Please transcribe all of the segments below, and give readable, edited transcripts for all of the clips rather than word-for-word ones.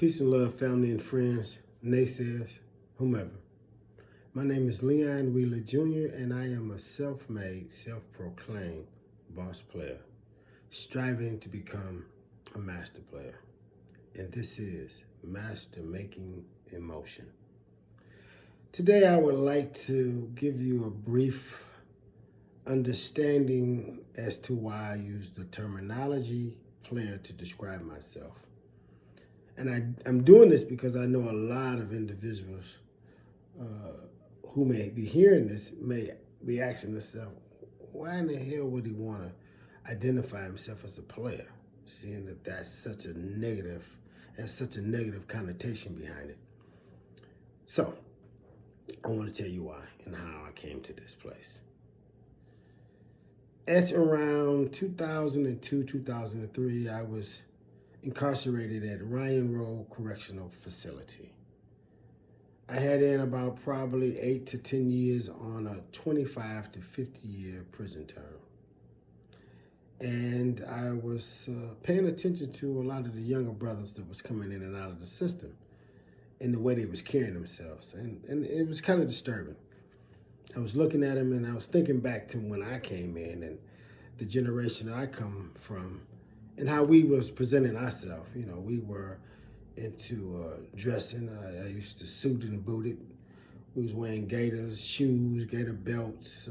Peace and love, family and friends, naysayers, whomever. My name is Leon Wheeler Jr., and I am a self-made, self-proclaimed boss player, striving to become a master player. And this is Master Making in Motion. Today, I would like to give you a brief understanding as to why I use the terminology player to describe myself. And I'm doing this because I know a lot of individuals who may be hearing this may be asking themselves, why in the hell would he want to identify himself as a player, seeing that that's such a negative, has such a negative connotation behind it. So, I want to tell you why and how I came to this place. At around 2002, 2003, I was incarcerated at Ryan Road Correctional Facility. I had in about probably 8 to 10 years on a 25 to 50 year prison term. And I was paying attention to a lot of the younger brothers that was coming in and out of the system and the way they was carrying themselves. And it was kind of disturbing. I was looking at them and I was thinking back to when I came in and the generation that I come from and how we was presenting ourselves. You know, we were into dressing. I used to suit and boot it. We was wearing gaiters, shoes, gaiter belts,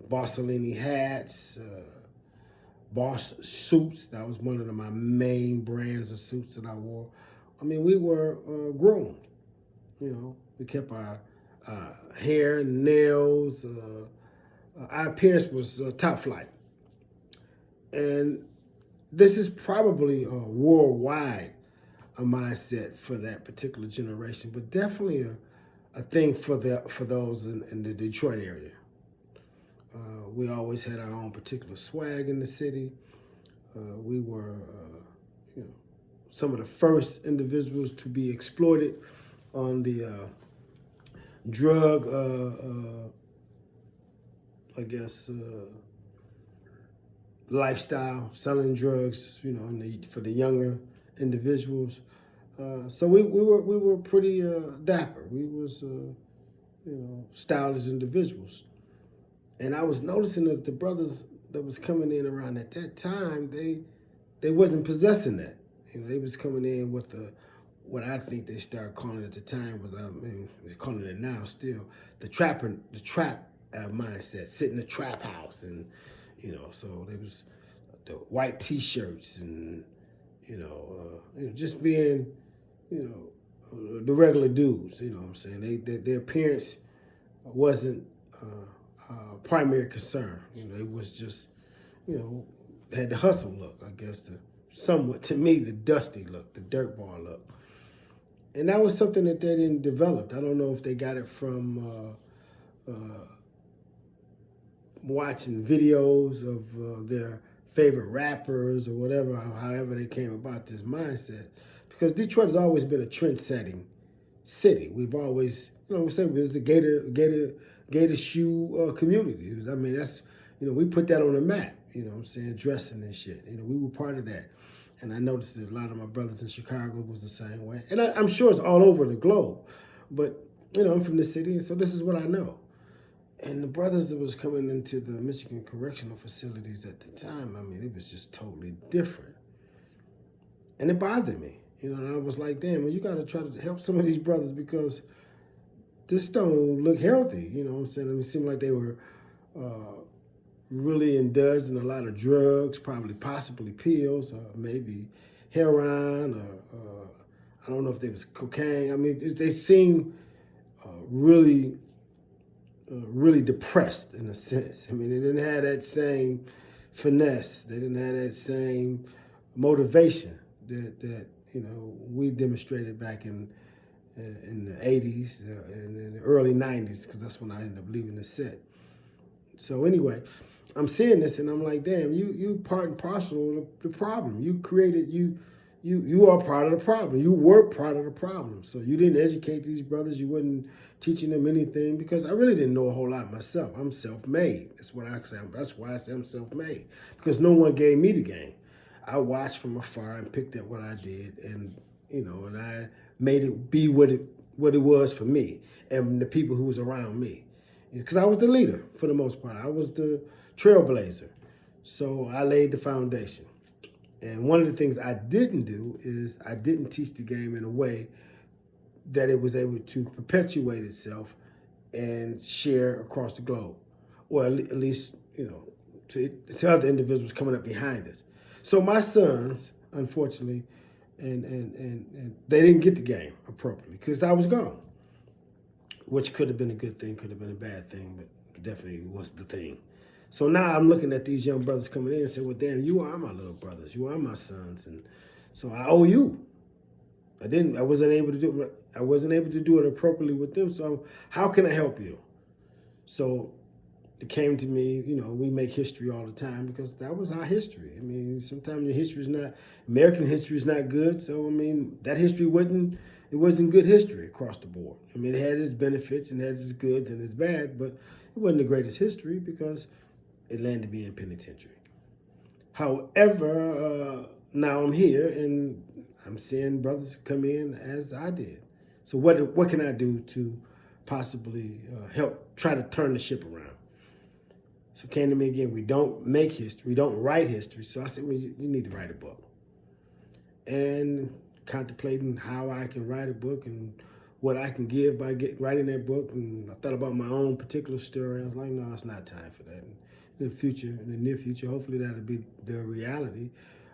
Borsellini hats, Boss suits. That was one of my main brands of suits that I wore. I mean, we were groomed. You know, we kept our hair, nails. Our appearance was top flight. And this is probably worldwide a mindset for that particular generation, but definitely a thing for those in the Detroit area. We always had our own particular swag in the city. We were, some of the first individuals to be exploited on the drug, lifestyle, selling drugs, for the younger individuals. So we were pretty dapper. We was stylish individuals. And I was noticing that the brothers that was coming in around at that time, they wasn't possessing that. They was coming in with what I think they started calling at the time was, they're calling it now still, the trap mindset, sit in the trap house. And, so there was the white t-shirts and, just being, the regular dudes, you know what I'm saying? Their appearance wasn't primary concern. They was just, had the hustle look, I guess, somewhat, to me, the dusty look, the dirtball look. And that was something that they didn't develop. I don't know if they got it from watching videos of their favorite rappers or whatever, however they came about this mindset. Because Detroit has always been a trend-setting city. We've always, we say it's the gator shoe community. I mean, that's, we put that on the map, dressing and shit. We were part of that. And I noticed that a lot of my brothers in Chicago was the same way. And I'm sure it's all over the globe. But, I'm from the city, and so this is what I know. And the brothers that was coming into the Michigan correctional facilities at the time, I mean, it was just totally different. And it bothered me. And I was like, damn, well, you got to try to help some of these brothers because this don't look healthy. You know what I'm saying? It seemed like they were really indulged in a lot of drugs, possibly pills, or maybe heroin, or I don't know if there was cocaine. I mean, they seemed really depressed in a sense. I mean, they didn't have that same finesse. They didn't have that same motivation that we demonstrated back in the 80s and in the early 90s, because that's when I ended up leaving the set. So anyway, I'm seeing this and I'm like, damn, you part and parcel of the problem. You created, you are part of the problem. You were part of the problem. So you didn't educate these brothers. You wasn't teaching them anything, because I really didn't know a whole lot myself. I'm self-made. That's what I say. That's why I say I'm self-made, because no one gave me the game. I watched from afar and picked at what I did, and and I made it be what it was for me and the people who was around me, because I was the leader for the most part. I was the trailblazer, so I laid the foundation. And one of the things I didn't do is I didn't teach the game in a way that it was able to perpetuate itself and share across the globe, or at least to other individuals coming up behind us. So my sons, unfortunately, and they didn't get the game appropriately because I was gone, which could have been a good thing, could have been a bad thing, but definitely was the thing. So now I'm looking at these young brothers coming in and say, well, damn, you are my little brothers, you are my sons, and so I owe you. I wasn't able to do it. I wasn't able to do it appropriately with them. So how can I help you? So it came to me, we make history all the time because that was our history. I mean, sometimes your history is not, American history is not good. So, I mean, that history wasn't good history across the board. I mean, it had its benefits and it had its goods and its bad, but it wasn't the greatest history because it landed me in penitentiary. However, now I'm here and I'm seeing brothers come in as I did. So what can I do to possibly help try to turn the ship around? So it came to me again, we don't make history, we don't write history. So I said, well, you need to write a book. And contemplating how I can write a book and what I can give by writing that book. And I thought about my own particular story. I was like, no, it's not time for that. In the near future, hopefully that'll be the reality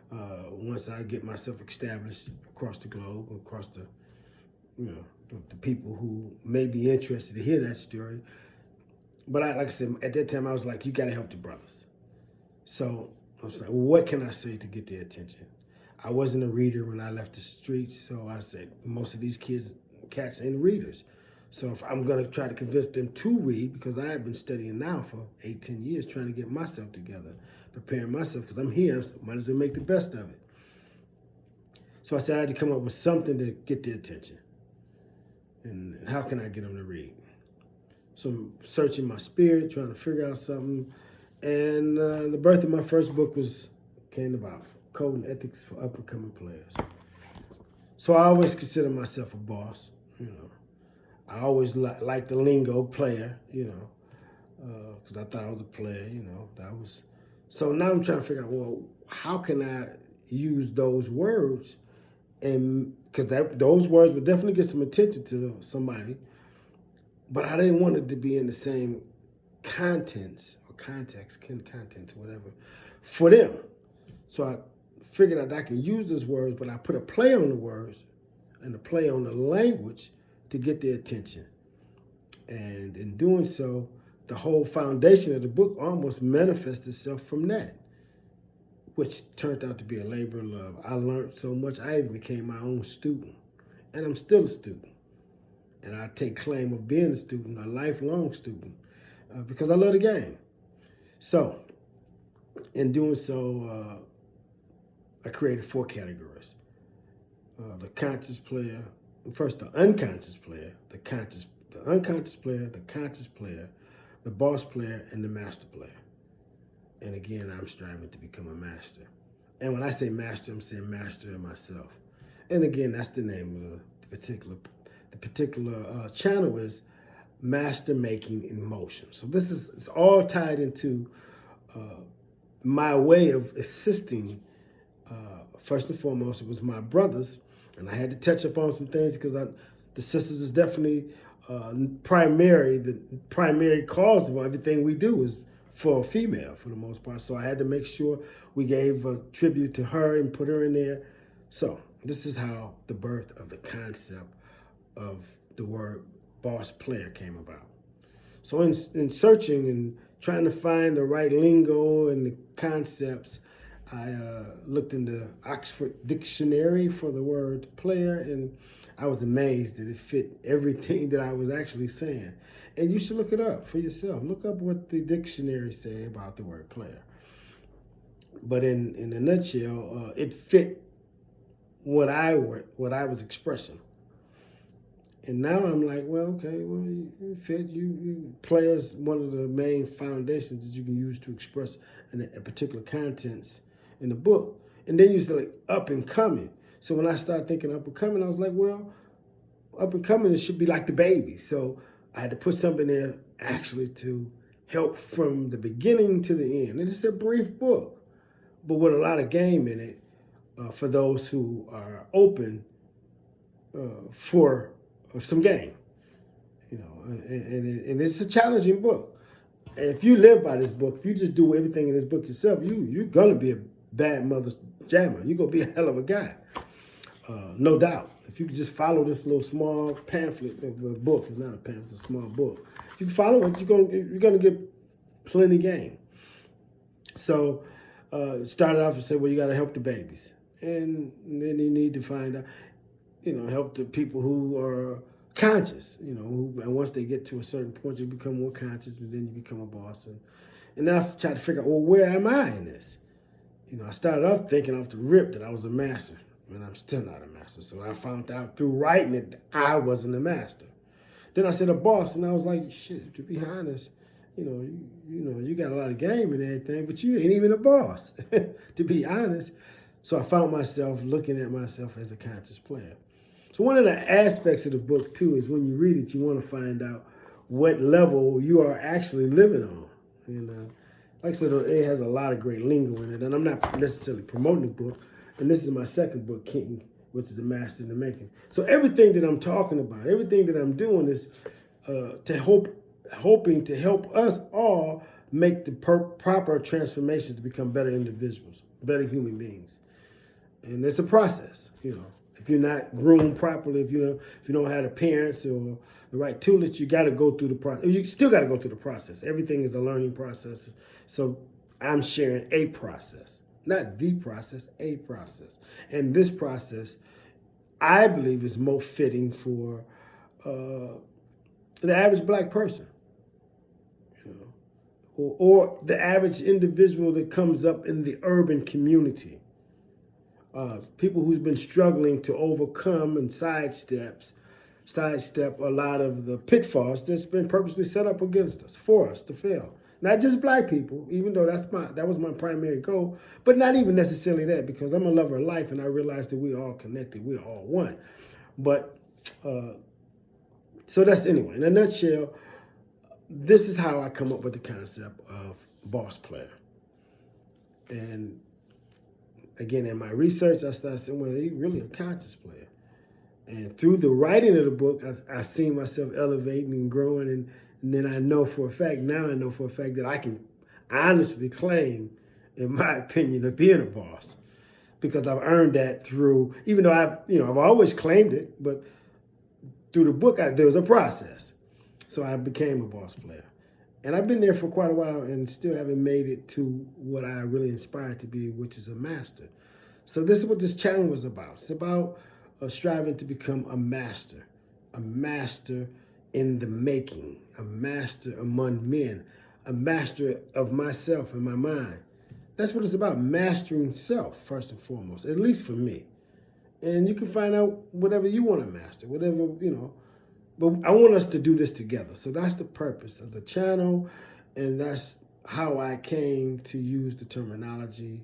once I get myself established across the globe, across the people who may be interested to hear that story. But like I said, at that time, I was like, you got to help the brothers. So I was like, well, what can I say to get their attention? I wasn't a reader when I left the streets, so I said, most of these cats ain't readers. So if I'm going to try to convince them to read, because I have been studying now for 8-10 years, trying to get myself together, preparing myself, because I'm here, so might as well make the best of it. So I said I had to come up with something to get their attention. And how can I get them to read? So I'm searching my spirit, trying to figure out something. And the birth of my first book came about, Code and Ethics for Up-and-Coming Players. So I always consider myself a boss, I always liked the lingo player, because I thought I was a player, So now I'm trying to figure out, well, how can I use those words? And because those words would definitely get some attention to somebody, but I didn't want it to be in the same contents or context, whatever, for them. So I figured out that I can use those words, but I put a play on the words and a play on the language to get their attention. And in doing so, the whole foundation of the book almost manifests itself from that, which turned out to be a labor of love. I learned so much. I even became my own student, and I'm still a student. And I take claim of being a student, a lifelong student, because I love the game. So, in doing so, I created 4 categories. The conscious player, first the unconscious player, the unconscious player, the conscious player, the boss player, and the master player. And again, I'm striving to become a master. And when I say master, I'm saying master of myself. And again, that's the name of the particular channel is Master Making in Motion. So it's all tied into my way of assisting. First and foremost, it was my brothers, and I had to touch upon some things because the sisters is definitely primary. The primary cause of everything we do is for a female, for the most part. So I had to make sure we gave a tribute to her and put her in there. So this is how the birth of the concept of the word boss player came about. So in searching and trying to find the right lingo and the concepts, I looked in the Oxford Dictionary for the word player, and I was amazed that it fit everything that I was actually saying. And you should look it up for yourself. Look up what the dictionary say about the word player. But in a nutshell, it fit what I was expressing. And now I'm like, well, okay, well, you fit. You play is one of the main foundations that you can use to express a particular contents in the book. And then you say like up and coming. So when I started thinking up and coming, I was like, well, up and coming, it should be like the baby. So I had to put something there actually to help from the beginning to the end. And it's a brief book, but with a lot of game in it for those who are open for some game. You know, and it's a challenging book. And if you live by this book, if you just do everything in this book yourself, you're gonna be a bad mother's jammer. You're gonna be a hell of a guy, no doubt. If you could just follow this little small pamphlet, book, it's not a pamphlet, it's a small book. If you follow it, you're gonna get plenty game. So started off and said, well, you got to help the babies, and then you need to find out, help the people who are conscious, and once they get to a certain point, you become more conscious, and then you become a boss. And then I tried to figure out, well, where am I in this? I started off thinking off the rip that I was a master, and I'm still not a master. So I found out through writing it that I wasn't a master. Then I said a boss, and I was like, shit, to be honest, you got a lot of game and everything, but you ain't even a boss, to be honest. So I found myself looking at myself as a conscious player. So one of the aspects of the book, too, is when you read it, you want to find out what level you are actually living on. And like I said, it has a lot of great lingo in it, and I'm not necessarily promoting the book. And this is my second book, King, which is a master in the making. So everything that I'm talking about, everything that I'm doing is hoping to help us all make the proper transformations to become better individuals, better human beings. And it's a process, If you're not groomed properly, if you don't have the parents or the right tutelage, you got to go through the process. You still got to go through the process. Everything is a learning process. So I'm sharing a process, not the process, a process. And this process, I believe, is more fitting for the average black person, or the average individual that comes up in the urban community. People who's been struggling to overcome and sidestep a lot of the pitfalls that's been purposely set up against us, for us to fail. Not just black people, even though that was my primary goal, but not even necessarily that, because I'm a lover of life and I realize that we're all connected, we're all one. But so that's, anyway, in a nutshell, this is how I come up with the concept of boss player. And again, in my research, I started saying, well, he's really a conscious player. And through the writing of the book, I seen myself elevating and growing. And then I know for a fact that I can honestly claim, in my opinion, of being a boss. Because I've earned that through, even though I've always claimed it, but through the book, there was a process. So I became a boss player. And I've been there for quite a while and still haven't made it to what I really aspired to be, which is a master. So this is what this channel was about. It's about striving to become a master in the making, a master among men, a master of myself and my mind. That's what it's about, mastering self, first and foremost, at least for me. And you can find out whatever you want to master, whatever, But I want us to do this together. So that's the purpose of the channel, and that's how I came to use the terminology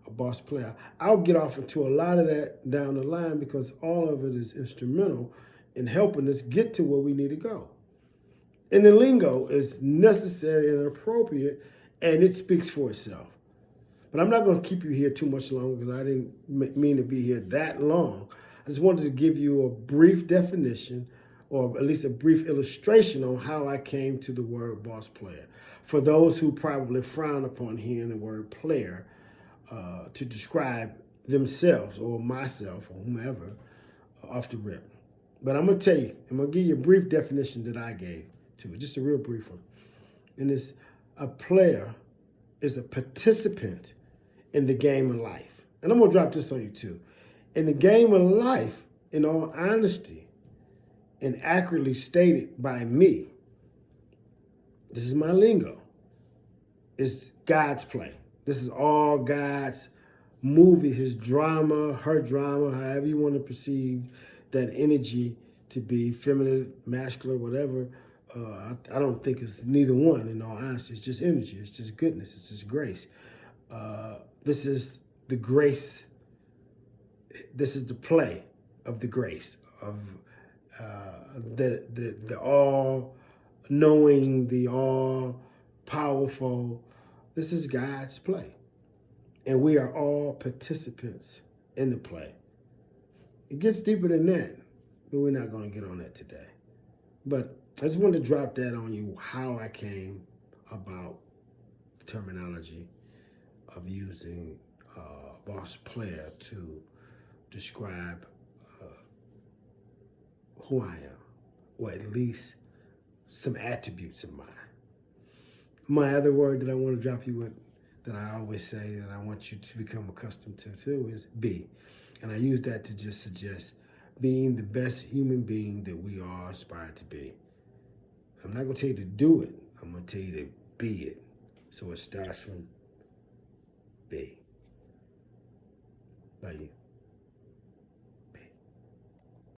a boss player. I'll get off into a lot of that down the line because all of it is instrumental in helping us get to where we need to go. And the lingo is necessary and appropriate, and it speaks for itself. But I'm not going to keep you here too much longer because I didn't mean to be here that long. I just wanted to give you a brief definition, or at least a brief illustration on how I came to the word boss player. For those who probably frown upon hearing the word player to describe themselves or myself or whomever off the rip. But I'm going to tell you, I'm going to give you a brief definition that I gave to it, just a real brief one. And it's a player is a participant in the game of life. And I'm going to drop this on you too. In the game of life, in all honesty, and accurately stated by me, this is my lingo, it's God's play. This is all God's movie, his drama, her drama, however you want to perceive that energy to be, feminine, masculine, whatever. I don't think it's neither one, in all honesty. It's just energy. It's just goodness. It's just grace. This is the grace. This is the play of the grace of the all knowing, the all powerful. This is God's play, and we are all participants in the play. It gets deeper than that, but we're not going to get on that today. But I just wanted to drop that on you, how I came about the terminology of using boss player to describe who I am, or at least some attributes of mine. My other word that I want to drop you with, that I always say, that I want you to become accustomed to too, is be. And I use that to just suggest being the best human being that we all aspire to be. I'm not going to tell you to do it. I'm going to tell you to be it. So it starts from be. Love you.